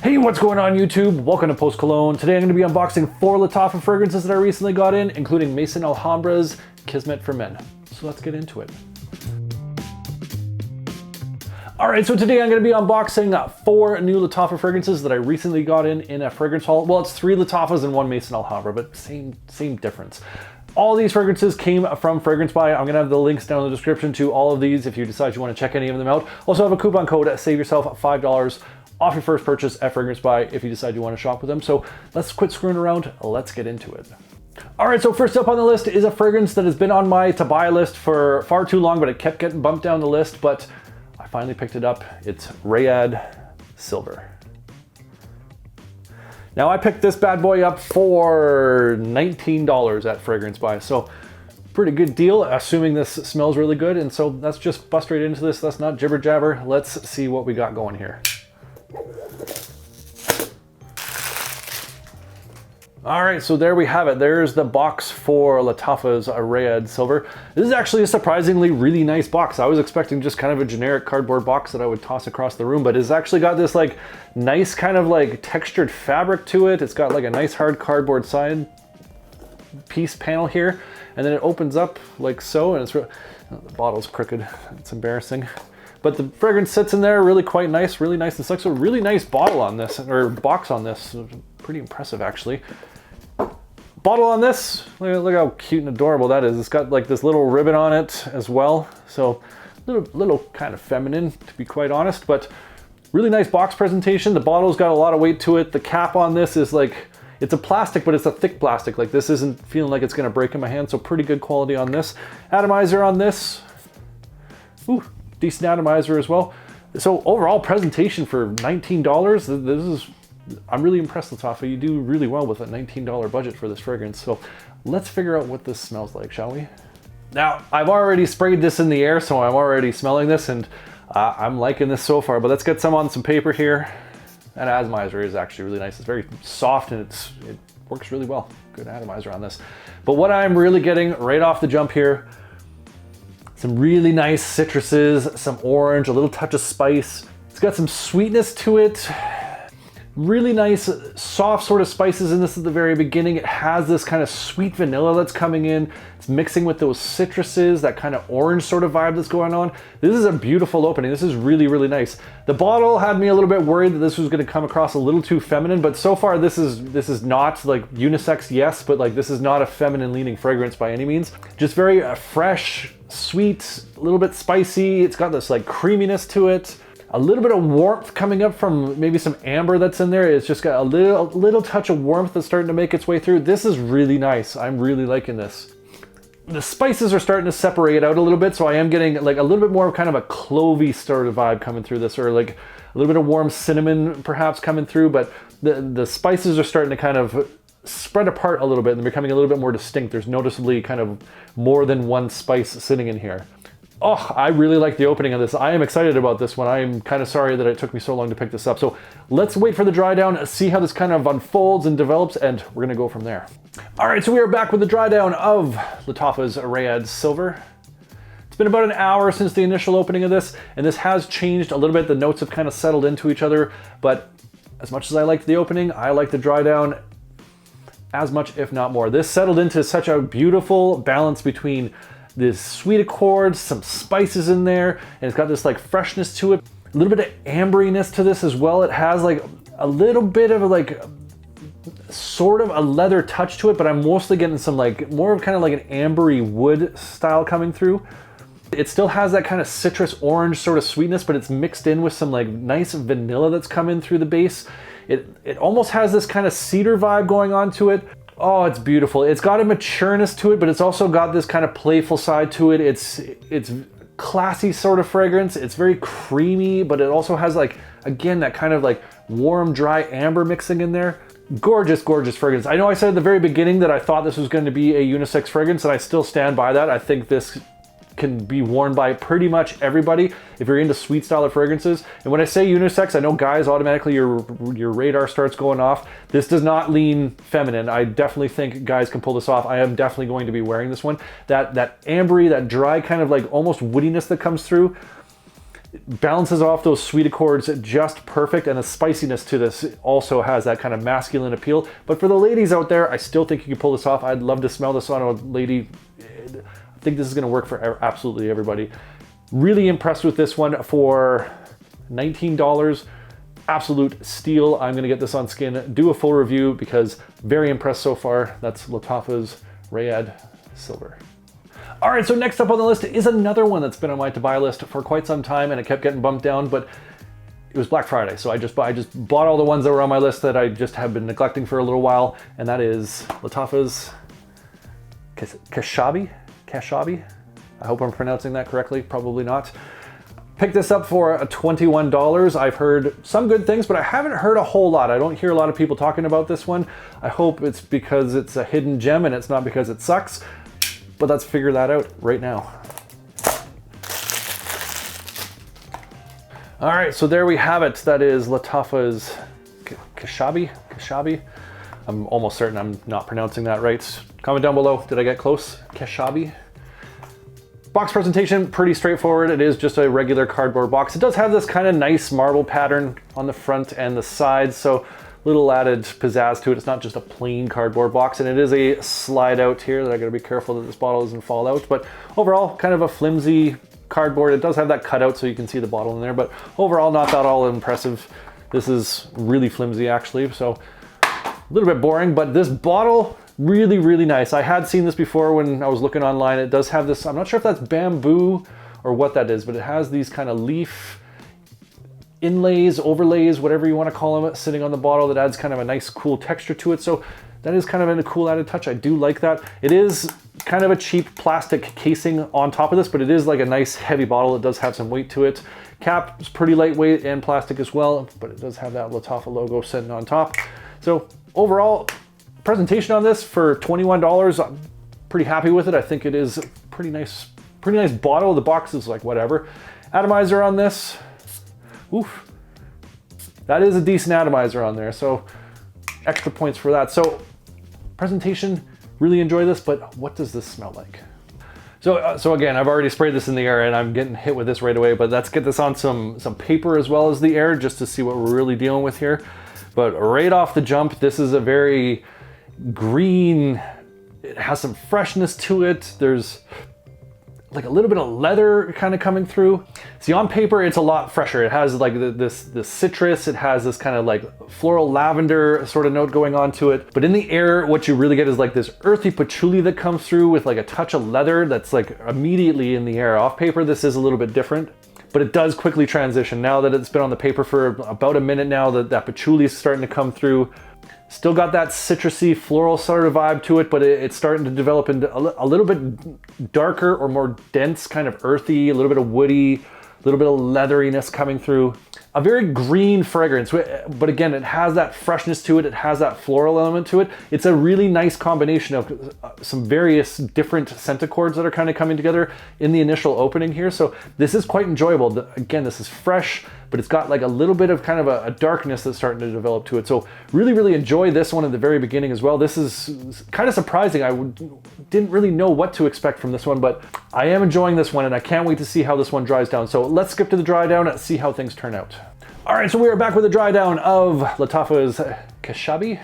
Hey, what's going on YouTube? Welcome to Post Cologne. Today I'm going to be unboxing 4 Lattafa fragrances that I recently got in, including Maison Alhambra's Kismet for Men. So let's get into it. Alright, so today I'm going to be unboxing 4 new Lattafa fragrances that I recently got in a fragrance haul. Well, it's 3 Lattafas and 1 Maison Alhambra, but same difference. All these fragrances came from Fragrance Buy. I'm going to have the links down in the description to all of these if you decide you want to check any of them out. Also have a coupon code, save yourself $5 off your first purchase at Fragrance Buy if you decide you want to shop with them. So let's quit screwing around, let's get into it. All right, so first up on the list is a fragrance that has been on my to buy list for far too long, but it kept getting bumped down the list, but I finally picked it up. It's Rayad Silver. Now I picked this bad boy up for $19 at Fragrance Buy, so pretty good deal, assuming this smells really good. And so let's just bust right into this. Let's not jibber jabber. Let's see what we got going here. All right, so there we have it. There's the box for Lattafa's Rayad Silver. This is actually a surprisingly really nice box. I was expecting just kind of a generic cardboard box that I would toss across the room, but it's actually got this like nice kind of like textured fabric to it. It's got like a nice hard cardboard side piece panel here, and then it opens up like so, and it's the bottle's crooked. It's embarrassing. But the fragrance sits in there really quite nice, really nice and slick. So really nice bottle on this, or box on this. Pretty impressive actually. Bottle on this, look how cute and adorable that is. It's got like this little ribbon on it as well. So little kind of feminine, to be quite honest, but really nice box presentation. The bottle's got a lot of weight to it. The cap on this is like, it's a plastic, but it's a thick plastic. Like this isn't feeling like it's gonna break in my hand. So pretty good quality on this. Atomizer on this. Ooh, decent atomizer as well. So overall presentation for $19, this is, I'm really impressed, Lattafa. You do really well with a $19 budget for this fragrance. So let's figure out what this smells like, shall we? Now, I've already sprayed this in the air, so I'm already smelling this, and I'm liking this so far. But let's get some on some paper here. That atomizer is actually really nice. It's very soft and it works really well. Good atomizer on this. But what I'm really getting right off the jump here, some really nice citruses, some orange, a little touch of spice. It's got some sweetness to it. Really nice, soft sort of spices in this at the very beginning. It has this kind of sweet vanilla that's coming in. It's mixing with those citruses, that kind of orange sort of vibe that's going on. This is a beautiful opening. This is really, really nice. The bottle had me a little bit worried that this was going to come across a little too feminine, but so far this is not like unisex, yes, but like this is not a feminine leaning fragrance by any means. Just very fresh, sweet, a little bit spicy. It's got this like creaminess to it. A little bit of warmth coming up from maybe some amber that's in there. It's just got a little touch of warmth that's starting to make its way through. This is really nice. I'm really liking this. The spices are starting to separate out a little bit, so I am getting like a little bit more of kind of a clovey sort of vibe coming through this, or like a little bit of warm cinnamon perhaps coming through, but the spices are starting to kind of spread apart a little bit and they're becoming a little bit more distinct. There's noticeably kind of more than one spice sitting in here. Oh, I really like the opening of this. I am excited about this one. I am kind of sorry that it took me so long to pick this up. So let's wait for the dry down, see how this kind of unfolds and develops, and we're gonna go from there. All right, so we are back with the dry down of Lattafa's Rayad Silver. It's been about an hour since the initial opening of this, and this has changed a little bit. The notes have kind of settled into each other, but as much as I liked the opening, I like the dry down as much, if not more. This settled into such a beautiful balance between this sweet accords, some spices in there, and it's got this like freshness to it. A little bit of amberiness to this as well. It has like a little bit of like sort of a leather touch to it, but I'm mostly getting some like more of kind of like an ambery wood style coming through. It still has that kind of citrus orange sort of sweetness, but it's mixed in with some like nice vanilla that's coming through the base. It almost has this kind of cedar vibe going on to it. Oh, it's beautiful. It's got a matureness to it, but it's also got this kind of playful side to it. It's classy sort of fragrance. It's very creamy, but it also has like, again, that kind of like warm, dry amber mixing in there. Gorgeous, gorgeous fragrance. I know I said at the very beginning that I thought this was going to be a unisex fragrance, and I still stand by that. I think this can be worn by pretty much everybody if you're into sweet style of fragrances. And when I say unisex, I know guys, automatically your radar starts going off. This does not lean feminine. I definitely think guys can pull this off. I am definitely going to be wearing this one. That ambery, that dry kind of like almost woodiness that comes through, It balances off those sweet accords just perfect, and the spiciness to this also has that kind of masculine appeal. But for the ladies out there, I still think you can pull this off. I'd love to smell this on a lady. I think this is gonna work for absolutely everybody. Really impressed with this one for $19. Absolute steal. I'm gonna get this on skin, do a full review because very impressed so far. That's Lattafa's Rayad Silver. All right, so next up on the list is another one that's been on my to buy list for quite some time, and it kept getting bumped down, but it was Black Friday. So I just bought all the ones that were on my list that I just have been neglecting for a little while. And that is Lattafa's Kashabi. I hope I'm pronouncing that correctly, probably not. Picked this up for $21. I've heard some good things, but I haven't heard a whole lot. I don't hear a lot of people talking about this one. I hope it's because it's a hidden gem and it's not because it sucks, but let's figure that out right now. All right, so there we have it. That is Lattafa's Kashabi. I'm almost certain I'm not pronouncing that right. Comment down below, did I get close? Kashabi. Box presentation, pretty straightforward. It is just a regular cardboard box. It does have this kind of nice marble pattern on the front and the sides, so little added pizzazz to it. It's not just a plain cardboard box, and it is a slide out here that I gotta be careful that this bottle doesn't fall out. But overall, kind of a flimsy cardboard. It does have that cutout so you can see the bottle in there, but overall not that all impressive. This is really flimsy actually, so a little bit boring, but this bottle, really, really nice. I had seen this before when I was looking online. It does have this, I'm not sure if that's bamboo or what that is, but it has these kind of leaf inlays, overlays, whatever you want to call them, sitting on the bottle that adds kind of a nice cool texture to it. So that is kind of a cool added touch. I do like that. It is kind of a cheap plastic casing on top of this, but it is like a nice heavy bottle. It does have some weight to it. Cap is pretty lightweight and plastic as well, but it does have that Lattafa logo sitting on top. So overall, presentation on this for $21, I'm pretty happy with it. I think it is a pretty nice bottle. The box is like whatever. Atomizer on this, oof, that is a decent atomizer on there, so extra points for that. So presentation, really enjoy this, but what does this smell like? So again, I've already sprayed this in the air and I'm getting hit with this right away, but let's get this on some paper as well as the air just to see what we're really dealing with here. But right off the jump, this is a very green, it has some freshness to it. There's like a little bit of leather kind of coming through. See, on paper, it's a lot fresher. It has like this citrus, it has this kind of like floral lavender sort of note going on to it. But in the air, what you really get is like this earthy patchouli that comes through with like a touch of leather that's like immediately in the air. Off paper, this is a little bit different, but it does quickly transition. Now that it's been on the paper for about a minute now, that patchouli is starting to come through. Still got that citrusy floral sort of vibe to it, but it's starting to develop into a little bit darker or more dense, kind of earthy, a little bit of woody, a little bit of leatheriness coming through. A very green fragrance, but again, it has that freshness to it. It has that floral element to it. It's a really nice combination of some various different scent accords that are kind of coming together in the initial opening here. So this is quite enjoyable. Again, this is fresh, but it's got like a little bit of kind of a darkness that's starting to develop to it. So really, really enjoy this one at the very beginning as well. This is kind of surprising. I didn't really know what to expect from this one, but I am enjoying this one and I can't wait to see how this one dries down. So let's skip to the dry down and see how things turn out. All right, so we are back with a dry down of Lattafa's Kashabi.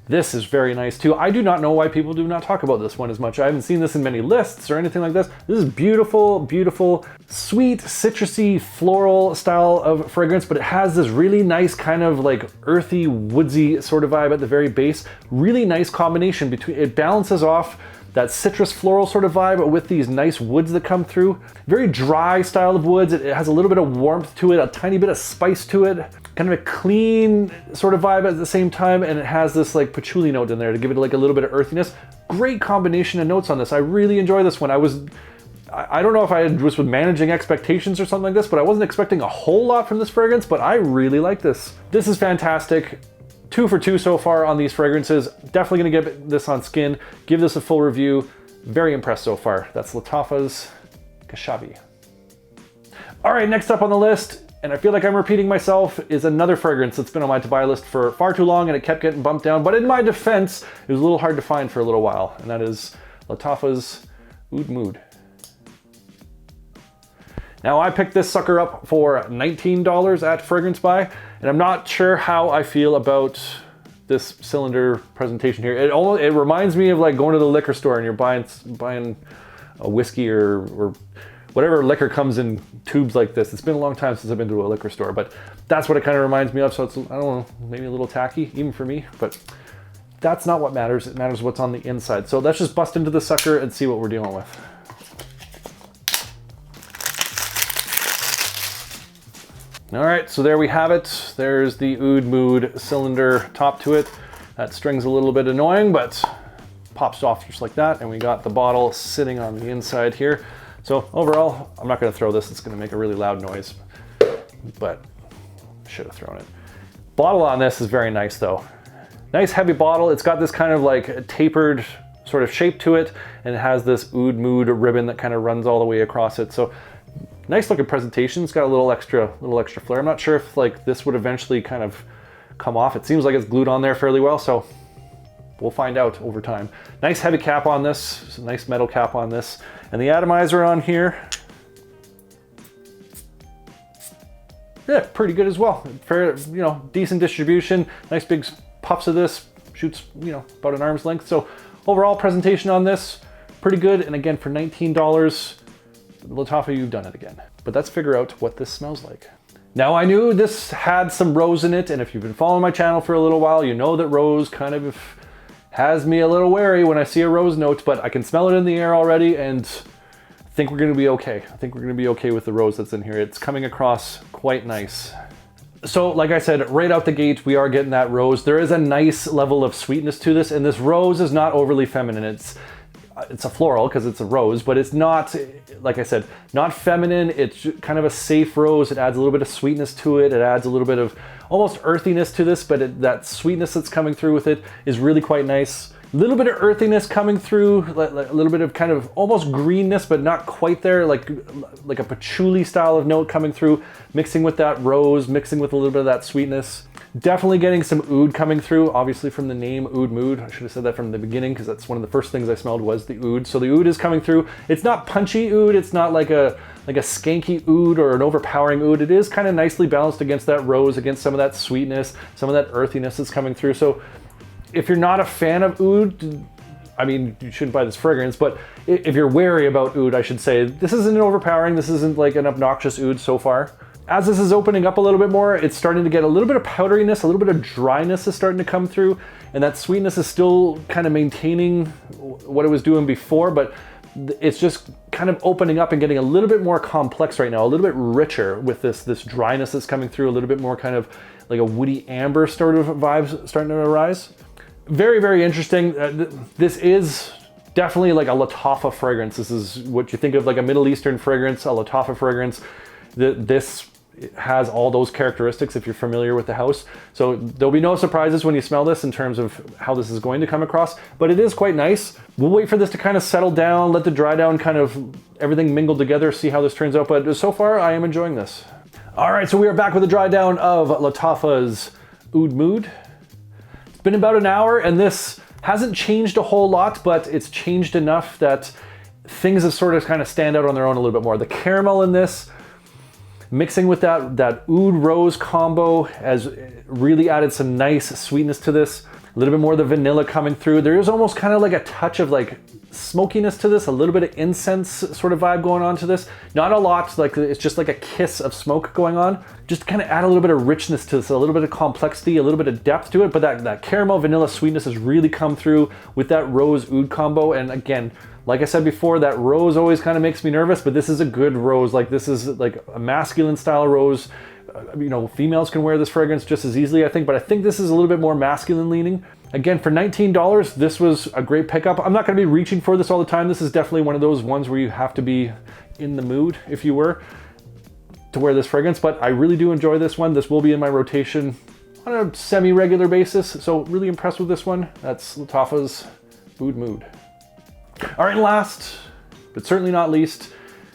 This is very nice too. I do not know why people do not talk about this one as much. I haven't seen this in many lists or anything like this. This is beautiful, beautiful, sweet, citrusy, floral style of fragrance, but it has this really nice kind of like earthy, woodsy sort of vibe at the very base. Really nice combination between, it balances off that citrus floral sort of vibe with these nice woods that come through. Very dry style of woods. It has a little bit of warmth to it, a tiny bit of spice to it, kind of a clean sort of vibe at the same time, and it has this like patchouli note in there to give it like a little bit of earthiness. Great combination of notes on this. I really enjoy this one. I don't know if I was managing expectations or something like this, but I wasn't expecting a whole lot from this fragrance, but I really like this. This is fantastic. 2 for 2 so far on these fragrances. Definitely gonna get this on skin, give this a full review. Very impressed so far. That's Lattafa's Kashabi. All right, next up on the list, and I feel like I'm repeating myself, is another fragrance that's been on my to buy list for far too long and it kept getting bumped down, but in my defense, it was a little hard to find for a little while, and that is Lattafa's Oud Mood. Now I picked this sucker up for $19 at Fragrance Buy, and I'm not sure how I feel about this cylinder presentation here. It reminds me of like going to the liquor store and you're buying a whiskey or whatever liquor comes in tubes like this. It's been a long time since I've been to a liquor store, but that's what it kind of reminds me of. So it's, I don't know, maybe a little tacky even for me, but that's not what matters. It matters what's on the inside. So let's just bust into the sucker and see what we're dealing with. All right, so there we have it. There's the Oud Mood cylinder top to it. That string's a little bit annoying, but pops off just like that. And we got the bottle sitting on the inside here. So overall, I'm not gonna throw this. It's gonna make a really loud noise, but should have thrown it. Bottle on this is very nice though. Nice heavy bottle. It's got this kind of like tapered sort of shape to it, and it has this Oud Mood ribbon that kind of runs all the way across it. So nice looking presentation. It's got a little extra flair. I'm not sure if like this would eventually kind of come off. It seems like it's glued on there fairly well, so we'll find out over time. Nice heavy cap on this, nice metal cap on this. And the atomizer on here, yeah, pretty good as well. Fair, you know, decent distribution. Nice big puffs of this, shoots, you know, about an arm's length. So overall presentation on this, pretty good. And again, for $19, Lattafa, you've done it again. But let's figure out what this smells like. Now I knew this had some rose in it, and if you've been following my channel for a little while, you know that rose kind of has me a little wary when I see a rose note, but I can smell it in the air already, and I think we're gonna be okay. I think we're gonna be okay with the rose that's in here. It's coming across quite nice. So like I said, right out the gate, we are getting that rose. There is a nice level of sweetness to this, and this rose is not overly feminine. It's a floral because it's a rose, but it's not, like I said, not feminine. It's kind of a safe rose. It adds a little bit of sweetness to it. It adds a little bit of almost earthiness to this, but that sweetness that's coming through with it is really quite nice. A little bit of earthiness coming through, a little bit of kind of almost greenness, but not quite there, like a patchouli style of note coming through, mixing with that rose, mixing with a little bit of that sweetness. Definitely getting some oud coming through, obviously from the name Oud Mood. I should have said that from the beginning because that's one of the first things I smelled was the oud. So the oud is coming through. It's not punchy oud. It's not like a skanky oud or an overpowering oud. It is kind of nicely balanced against that rose, against some of that sweetness, some of that earthiness that's coming through. So if you're not a fan of oud, I mean, you shouldn't buy this fragrance, but if you're wary about oud, I should say, this isn't overpowering. This isn't like an obnoxious oud so far. As this is opening up a little bit more, it's starting to get a little bit of powderiness, a little bit of dryness is starting to come through, and that sweetness is still kind of maintaining what it was doing before, but it's just kind of opening up and getting a little bit more complex right now, a little bit richer with this dryness that's coming through, a little bit more kind of like a woody amber sort of vibes starting to arise. Very, very interesting. This is definitely like a Lattafa fragrance. This is what you think of like a Middle Eastern fragrance, a Lattafa fragrance. This has all those characteristics if you're familiar with the house. So there'll be no surprises when you smell this in terms of how this is going to come across, but it is quite nice. We'll wait for this to kind of settle down, let the dry down kind of everything mingle together, see how this turns out. But so far I am enjoying this. All right, so we are back with the dry down of Lattafa's Oud Mood. It's been about an hour and this hasn't changed a whole lot, but it's changed enough that things have sort of kind of stand out on their own a little bit more. The caramel in this, mixing with that oud rose combo has really added some nice sweetness to this. A little bit more of the vanilla coming through. There is almost kind of like a touch of like smokiness to this, a little bit of incense sort of vibe going on to this. Not a lot, like it's just like a kiss of smoke going on. Just to kind of add a little bit of richness to this, a little bit of complexity, a little bit of depth to it, but that caramel vanilla sweetness has really come through with that rose oud combo. And again, like I said before, that rose always kind of makes me nervous, but this is a good rose. Like this is like a masculine style rose. You know, females can wear this fragrance just as easily, I think, but I think this is a little bit more masculine leaning. Again, for $19, this was a great pickup. I'm not gonna be reaching for this all the time. This is definitely one of those ones where you have to be in the mood, if you were, to wear this fragrance, but I really do enjoy this one. This will be in my rotation on a semi-regular basis, so really impressed with this one. That's Lattafa's Oud Mood. All right, and last, but certainly not least,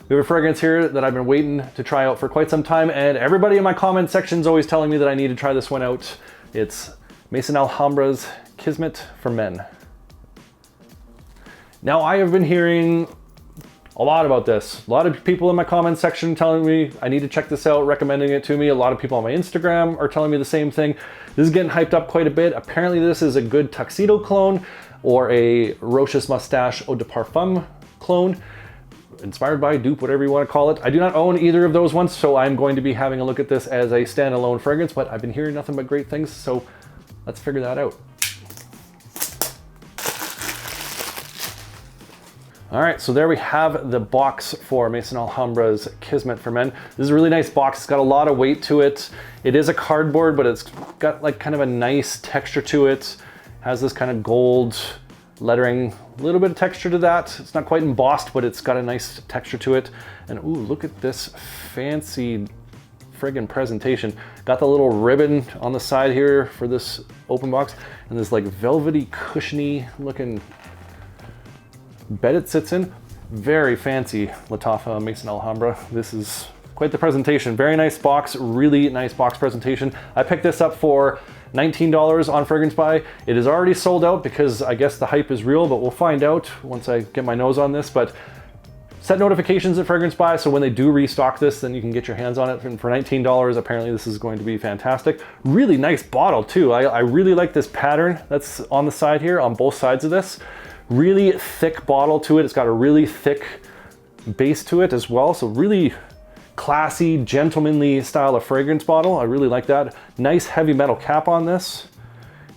we have a fragrance here that I've been waiting to try out for quite some time, and everybody in my comment section is always telling me that I need to try this one out. It's Maison Alhambra's Kismet for men. Now, I have been hearing a lot about this. A lot of people in my comment section telling me I need to check this out, recommending it to me. A lot of people on my Instagram are telling me the same thing. This is getting hyped up quite a bit. Apparently this is a good tuxedo clone or a Roche's Mustache Eau de Parfum clone. Inspired by, dupe, whatever you want to call it. I do not own either of those ones, so I'm going to be having a look at this as a standalone fragrance, but I've been hearing nothing but great things, so let's figure that out. All right, so there we have the box for Maison Alhambra's Kismet for Men. This is a really nice box. It's got a lot of weight to it. It is a cardboard, but it's got like kind of a nice texture to it. Has this kind of gold lettering, a little bit of texture to that. It's not quite embossed, but it's got a nice texture to it. And ooh, look at this fancy friggin' presentation. Got the little ribbon on the side here for this open box, and this like velvety, cushiony looking bed it sits in. Very fancy Lattafa Maison Alhambra. This is quite the presentation. Very nice box, really nice box presentation. I picked this up for $19 on Fragrance Buy. It is already sold out because I guess the hype is real, but we'll find out once I get my nose on this. But set notifications at Fragrance Buy, so when they do restock this, then you can get your hands on it. And for $19, apparently this is going to be fantastic. Really nice bottle too. I really like this pattern that's on the side here, on both sides of this. Really thick bottle to it. It's got a really thick base to it as well. So really classy, gentlemanly style of fragrance bottle. I really like that. Nice heavy metal cap on this.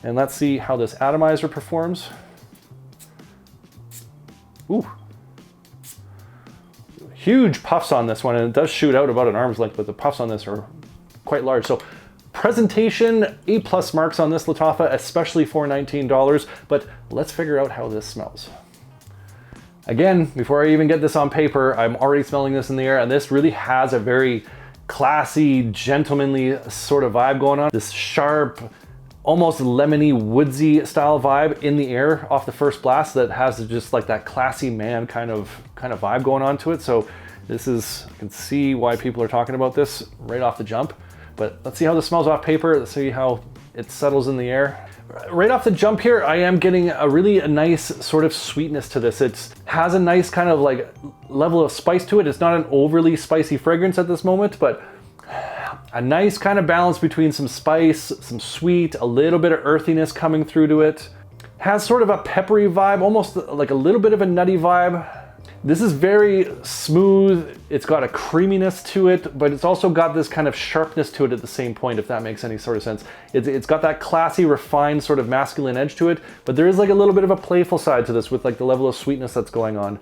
And let's see how this atomizer performs. Ooh. Huge puffs on this one, and it does shoot out about an arm's length, but the puffs on this are quite large. So presentation, A+ marks on this Lattafa, especially for $19, but let's figure out how this smells. Again, before I even get this on paper, I'm already smelling this in the air, and this really has a very classy, gentlemanly sort of vibe going on. This sharp, almost lemony, woodsy style vibe in the air off the first blast that has just like that classy man kind of vibe going on to it. So this is, I can see why people are talking about this right off the jump. But let's see how this smells off paper. Let's see how it settles in the air. Right off the jump here, I am getting a really nice sort of sweetness to this. It has a nice kind of like level of spice to it. It's not an overly spicy fragrance at this moment, but a nice kind of balance between some spice, some sweet, a little bit of earthiness coming through to it. Has sort of a peppery vibe, almost like a little bit of a nutty vibe. This is very smooth. It's got a creaminess to it, but it's also got this kind of sharpness to it at the same point, if that makes any sort of sense. It's got that classy, refined sort of masculine edge to it, but there is like a little bit of a playful side to this with like the level of sweetness that's going on.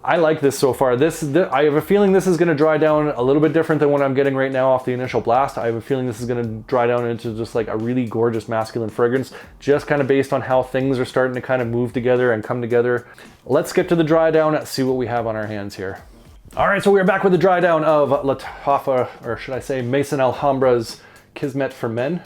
I like this so far. I have a feeling this is going to dry down a little bit different than what I'm getting right now off the initial blast. I have a feeling this is going to dry down into just like a really gorgeous masculine fragrance, just kind of based on how things are starting to kind of move together and come together. Let's skip to the dry down and see what we have on our hands here. All right, so we are back with the dry down of Lattafa, or should I say Maison Alhambra's Kismet for Men.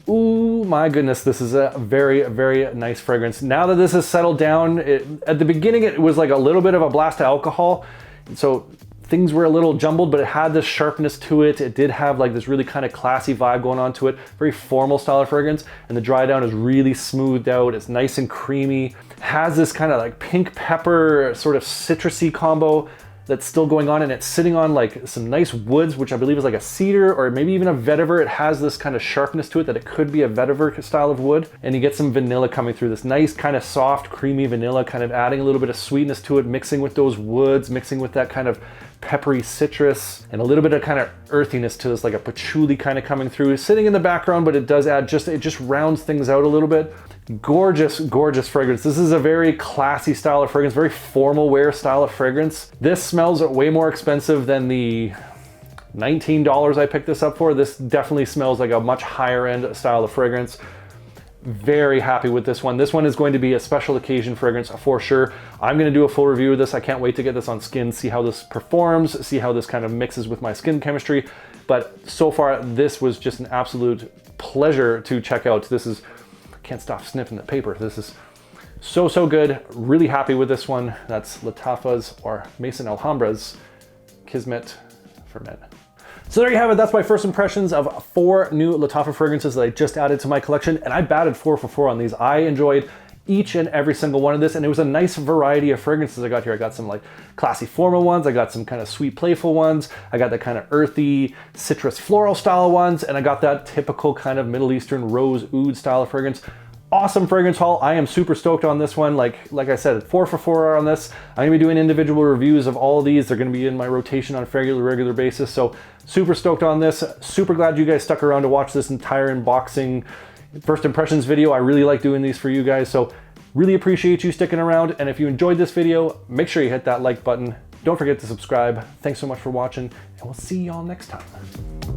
Ooh, my goodness, this is a very, very nice fragrance. Now that this has settled down, at the beginning it was like a little bit of a blast of alcohol, so things were a little jumbled, but it had this sharpness to it. It did have like this really kind of classy vibe going on to it, very formal style of fragrance, and the dry down is really smoothed out. It's nice and creamy. Has this kind of like pink pepper sort of citrusy combo that's still going on, and it's sitting on like some nice woods, which I believe is like a cedar or maybe even a vetiver. It has this kind of sharpness to it that it could be a vetiver style of wood, and you get some vanilla coming through, this nice kind of soft, creamy vanilla, kind of adding a little bit of sweetness to it, mixing with those woods, mixing with that kind of peppery citrus, and a little bit of kind of earthiness to this, like a patchouli kind of coming through, sitting in the background, but it does add it just rounds things out a little bit. Gorgeous, gorgeous fragrance. This is a very classy style of fragrance, very formal wear style of fragrance. This smells way more expensive than the $19 I picked this up for. This definitely smells like a much higher end style of fragrance. Very happy with this one. This one is going to be a special occasion fragrance for sure. I'm going to do a full review of this. I can't wait to get this on skin, see how this performs, see how this kind of mixes with my skin chemistry. But so far, this was just an absolute pleasure to check out. This is, can't stop sniffing the paper. This is so good. Really happy with this one. That's Lattafa's, or Maison Alhambra's Kismet for Men. So there you have it. That's my first impressions of 4 new Lattafa fragrances that I just added to my collection, and I batted 4 for 4 on these. I enjoyed each and every single one of this, and it was a nice variety of fragrances I got here. I got some like classy formal ones, I got some kind of sweet playful ones, I got the kind of earthy citrus floral style ones, and I got that typical kind of Middle Eastern rose oud style of fragrance. Awesome fragrance haul. I am super stoked on this one. Like I said, 4 for 4 on this. I'm gonna be doing individual reviews of all of these. They're gonna be in my rotation on a fairly regular basis. So super stoked on this. Super glad you guys stuck around to watch this entire unboxing first impressions video. I really like doing these for you guys. So really appreciate you sticking around. And if you enjoyed this video, make sure you hit that like button. Don't forget to subscribe. Thanks so much for watching, and we'll see y'all next time.